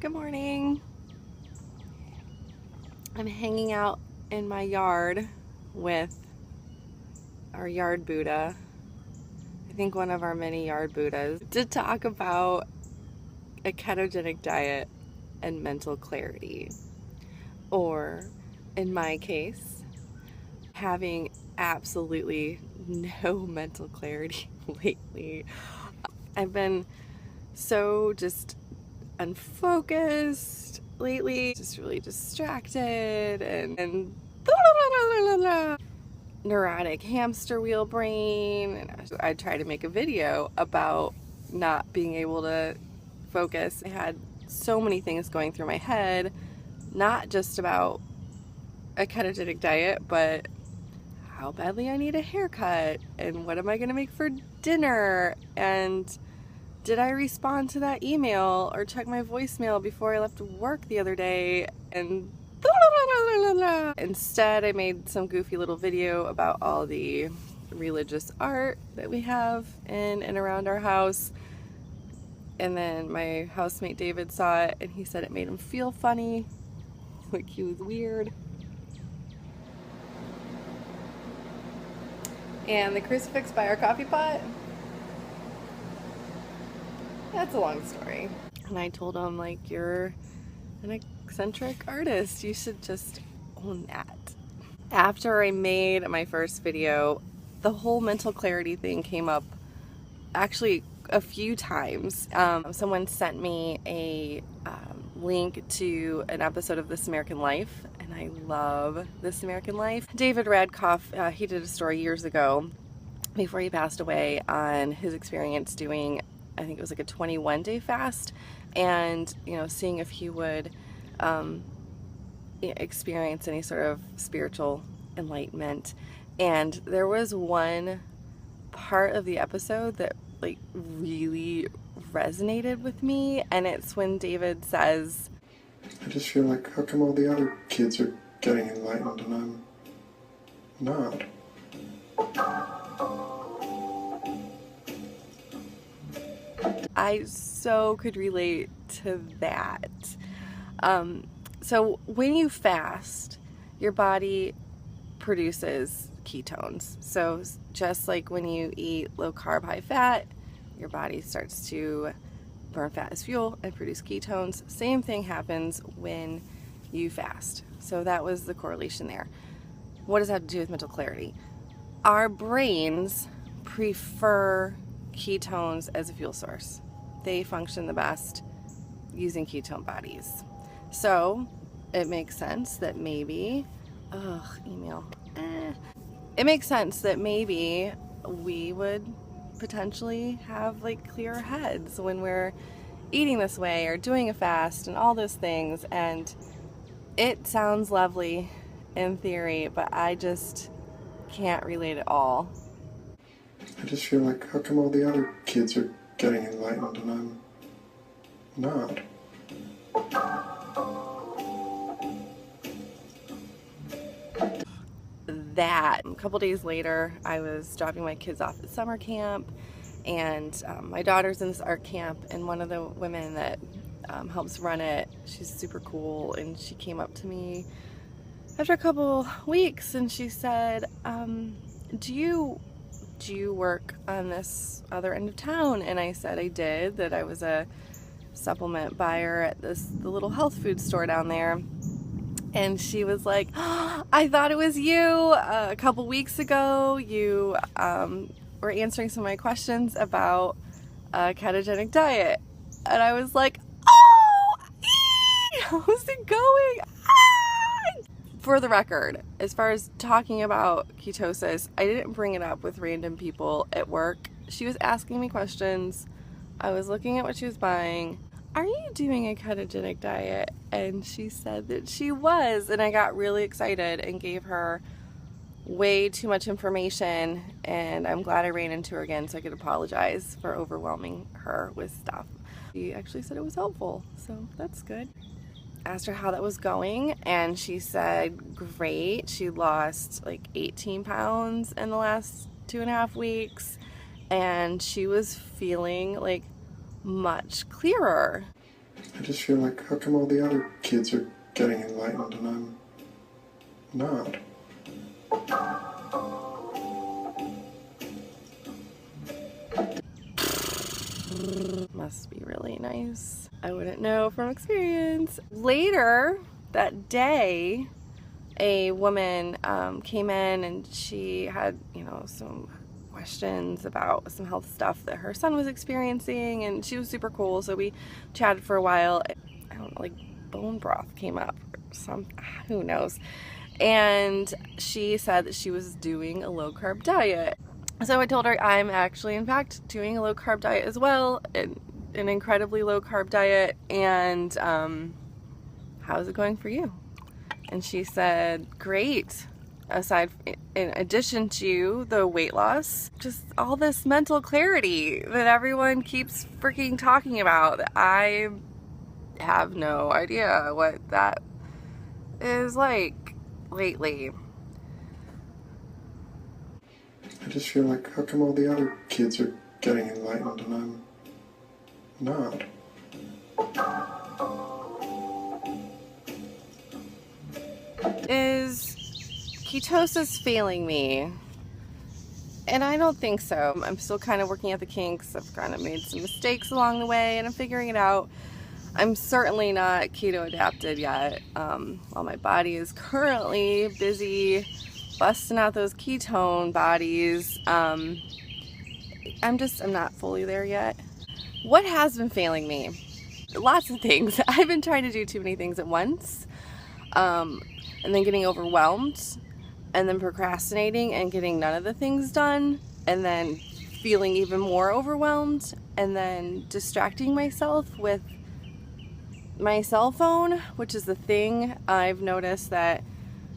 Good morning. I'm hanging out in my yard with our yard Buddha. I think one of our many yard Buddhas, to talk about a ketogenic diet and mental clarity. Or, in my case, having absolutely no mental clarity lately. I've been so just unfocused lately, just really distracted and neurotic hamster wheel brain. And I tried to make a video about not being able to focus. I had so many things going through my head, not just about a ketogenic diet, but how badly I need a haircut and what am I gonna make for dinner, and did I respond to that email or check my voicemail before I left work the other day? And instead, I made some goofy little video about all the religious art that we have in and around our house. And then my housemate David saw it and he said it made him feel funny, like he was weird. And the crucifix by our coffee pot, that's a long story. And I told him, like, you're an eccentric artist. You should just own that. After I made my first video, the whole mental clarity thing came up actually a few times. Someone sent me a link to an episode of This American Life, and I love This American Life. David Radkoff, he did a story years ago before he passed away on his experience doing, I think it was like a 21-day fast, and seeing if he would experience any sort of spiritual enlightenment. And there was one part of the episode that like really resonated with me, and it's when David says, I just feel like, how come all the other kids are getting enlightened and I'm not? I so could relate to that. So when you fast, your body produces ketones. So just like when you eat low carb, high fat, your body starts to burn fat as fuel and produce ketones. Same thing happens when you fast. So that was the correlation there. What does that have to do with mental clarity? Our brains prefer ketones as a fuel source. They function the best using ketone bodies. So it makes sense that maybe, it makes sense that maybe we would potentially have like clearer heads when we're eating this way or doing a fast and all those things. And it sounds lovely in theory, but I just can't relate at all. I just feel like, how come all the other kids are getting enlightened and I'm not? That a couple days later, I was dropping my kids off at summer camp, and my daughter's in this art camp, and one of the women that helps run it, she's super cool, and she came up to me after a couple weeks and she said, do you work on this other end of town? And I said I did, that I was a supplement buyer at the little health food store down there. And she was like, oh, I thought it was you. A couple weeks ago, you were answering some of my questions about a ketogenic diet. And I was like, oh, how's it going? For the record, as far as talking about ketosis, I didn't bring it up with random people at work. She was asking me questions. I was looking at what she was buying. Are you doing a ketogenic diet? And she said that she was, and I got really excited and gave her way too much information, and I'm glad I ran into her again so I could apologize for overwhelming her with stuff. She actually said it was helpful, so that's good. Asked her how that was going, and she said great. She lost like 18 pounds in the last 2.5 weeks, and she was feeling like much clearer. I just feel like, how come all the other kids are getting enlightened and I'm not? Must be really nice. I wouldn't know from experience. Later that day, a woman came in and she had, some questions about some health stuff that her son was experiencing, and she was super cool. So we chatted for a while. I don't know, like bone broth came up or who knows. And she said that she was doing a low carb diet. So I told her I'm actually, in fact, doing a low carb diet as well, an incredibly low carb diet. And how's it going for you? And she said, great. In addition to the weight loss, just all this mental clarity that everyone keeps freaking talking about. I have no idea what that is like lately. I just feel like, how come all the other kids are getting enlightened and I'm not? Is ketosis failing me? And I don't think so. I'm still kind of working at the kinks. I've kind of made some mistakes along the way and I'm figuring it out. I'm certainly not keto adapted yet. While my body is currently busy busting out those ketone bodies, I'm not fully there yet. What has been failing me? Lots of things. I've been trying to do too many things at once, and then getting overwhelmed, and then procrastinating and getting none of the things done, and then feeling even more overwhelmed, and then distracting myself with my cell phone, which is the thing. I've noticed that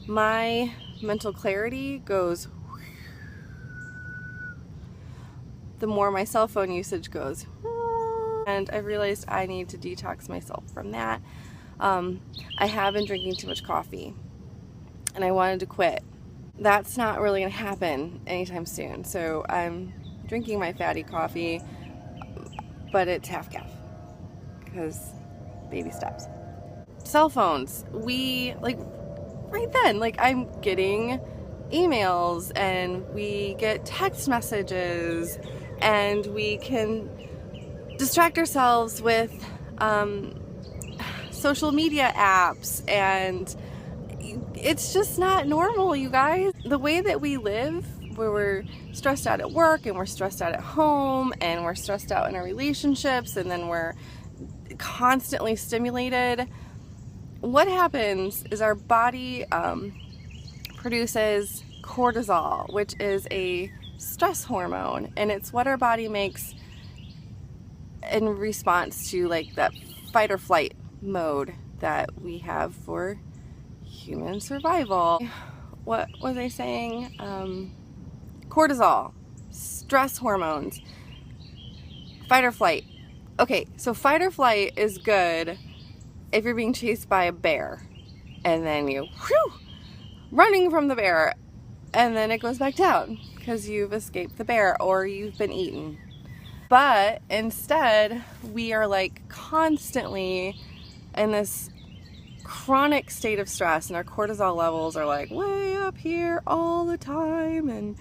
my mental clarity goes the more my cell phone usage goes, and I realized I need to detox myself from that. I have been drinking too much coffee and I wanted to quit. That's not really gonna happen anytime soon, so I'm drinking my fatty coffee, but it's half calf because baby steps. Cell phones, I'm getting emails and we get text messages and we can distract ourselves with social media apps, and it's just not normal, you guys. The way that we live, where we're stressed out at work and we're stressed out at home and we're stressed out in our relationships and then we're constantly stimulated, what happens is our body produces cortisol, which is a stress hormone, and it's what our body makes in response to like that fight or flight mode that we have for human survival. What was I saying? Cortisol, stress hormones, fight or flight. Okay, so fight or flight is good if you're being chased by a bear and then you running from the bear and then it goes back down because you've escaped the bear or you've been eaten. But instead, we are like constantly in this chronic state of stress, and our cortisol levels are like way up here all the time. And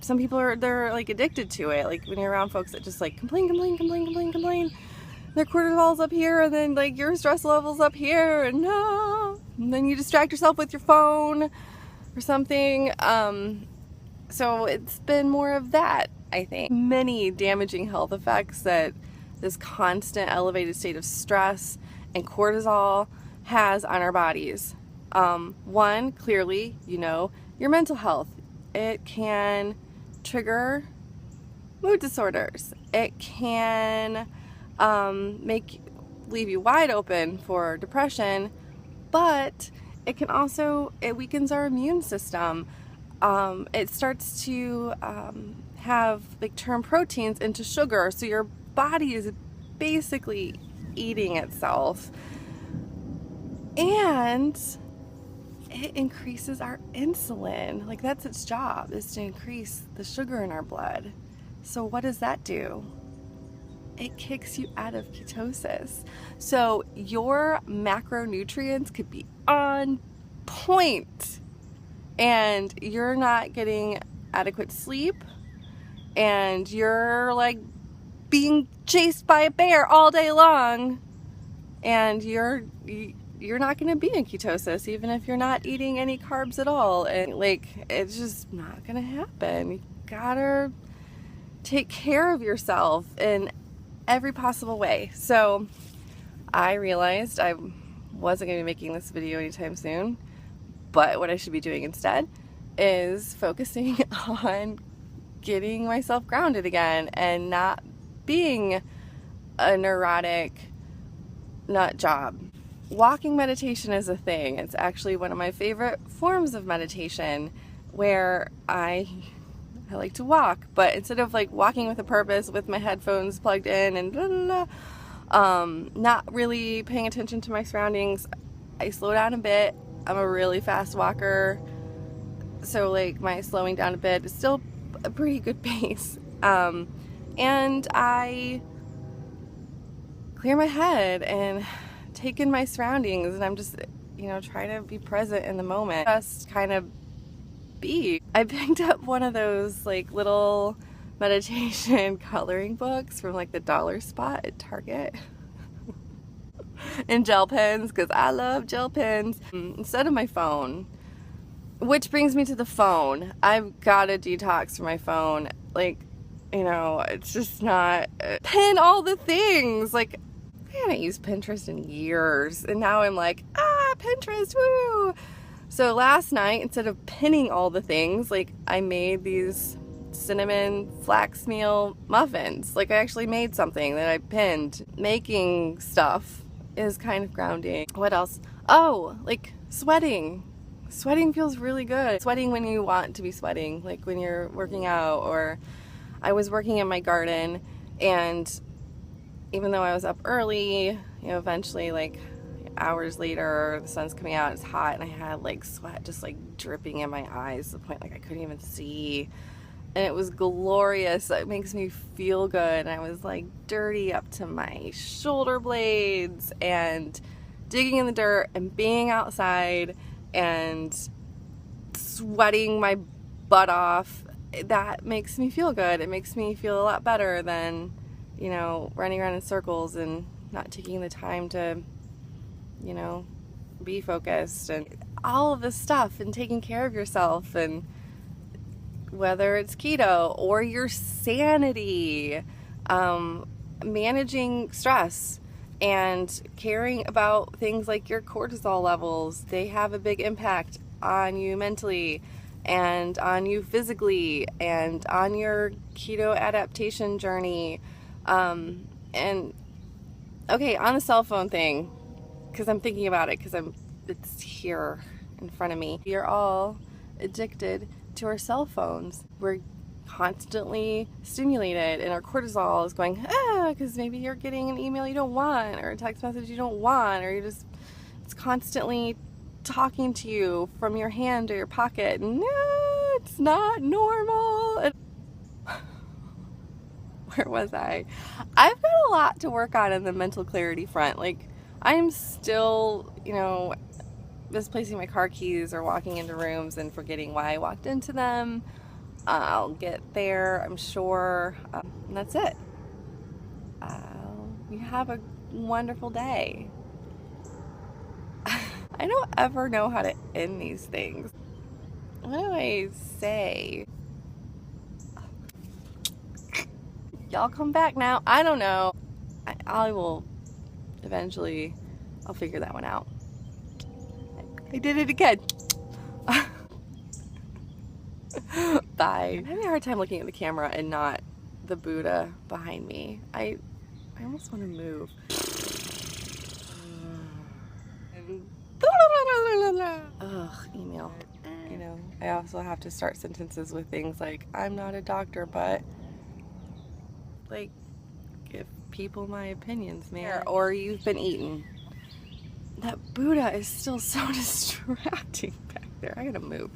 some people they're like addicted to it. Like when you're around folks that just like complain, their cortisol's up here, and then like your stress level's up here, and then you distract yourself with your phone or something. So it's been more of that, I think. Many damaging health effects that this constant elevated state of stress and cortisol has on our bodies. One, clearly, your mental health. It can trigger mood disorders. It can leave you wide open for depression, but it weakens our immune system. It starts to turn proteins into sugar, so your body is basically eating itself, and it increases our insulin. Like that's its job, is to increase the sugar in our blood. So what does that do? it kicks you out of ketosis. So your macronutrients could be on point and you're not getting adequate sleep and you're like being chased by a bear all day long, and you're not going to be in ketosis even if you're not eating any carbs at all. And like, it's just not going to happen. You gotta take care of yourself in every possible way. So I realized I wasn't going to be making this video anytime soon, but what I should be doing instead is focusing on getting myself grounded again and not being a neurotic nut job. Walking meditation is a thing. It's actually one of my favorite forms of meditation, where I like to walk, but instead of like walking with a purpose with my headphones plugged in and blah, blah, blah, not really paying attention to my surroundings, I slow down a bit. I'm a really fast walker, so like my slowing down a bit is still a pretty good pace, and I clear my head and take in my surroundings, and I'm just, try to be present in the moment, just kind of be. I picked up one of those like little meditation coloring books from like the dollar spot at Target and gel pens, because I love gel pens, instead of my phone. Which brings me to the phone. I've got to detox from my phone. Like, it's just not, pin all the things. Like, I haven't used Pinterest in years, and now I'm like, Pinterest, woo! So last night, instead of pinning all the things, like, I made these cinnamon flax meal muffins. Like, I actually made something that I pinned. Making stuff is kind of grounding. What else? Oh, like sweating. Sweating feels really good. Sweating when you want to be sweating, like when you're working out. Or I was working in my garden, and even though I was up early, eventually, like hours later, the sun's coming out, it's hot, and I had like sweat just like dripping in my eyes to the point like I couldn't even see. And it was glorious. It makes me feel good. And I was like dirty up to my shoulder blades and digging in the dirt and being outside and sweating my butt off. That makes me feel good. It makes me feel a lot better than, running around in circles and not taking the time to, be focused, and all of this stuff, and taking care of yourself, and whether it's keto or your sanity, managing stress and caring about things like your cortisol levels. They have a big impact on you mentally and on you physically and on your keto adaptation journey. And okay, on the cell phone thing, because I'm thinking about it, because it's here in front of me. We are all addicted to our cell phones. We're constantly stimulated, and our cortisol is going, because maybe you're getting an email you don't want, or a text message you don't want, or it's constantly talking to you from your hand or your pocket. No, it's not normal. Where was I? I've got a lot to work on in the mental clarity front. Like, I'm still, misplacing my car keys or walking into rooms and forgetting why I walked into them. I'll get there, I'm sure. And that's it. You have a wonderful day. I don't ever know how to end these things. What do I say? Y'all come back now. I don't know. I will eventually, I'll figure that one out. I did it again. Bye. I'm having a hard time looking at the camera and not the Buddha behind me. I almost want to move. Ugh, email. I also have to start sentences with things like, I'm not a doctor, but like, give people my opinions, man. Or you've been eaten. That Buddha is still so distracting back there. I gotta move.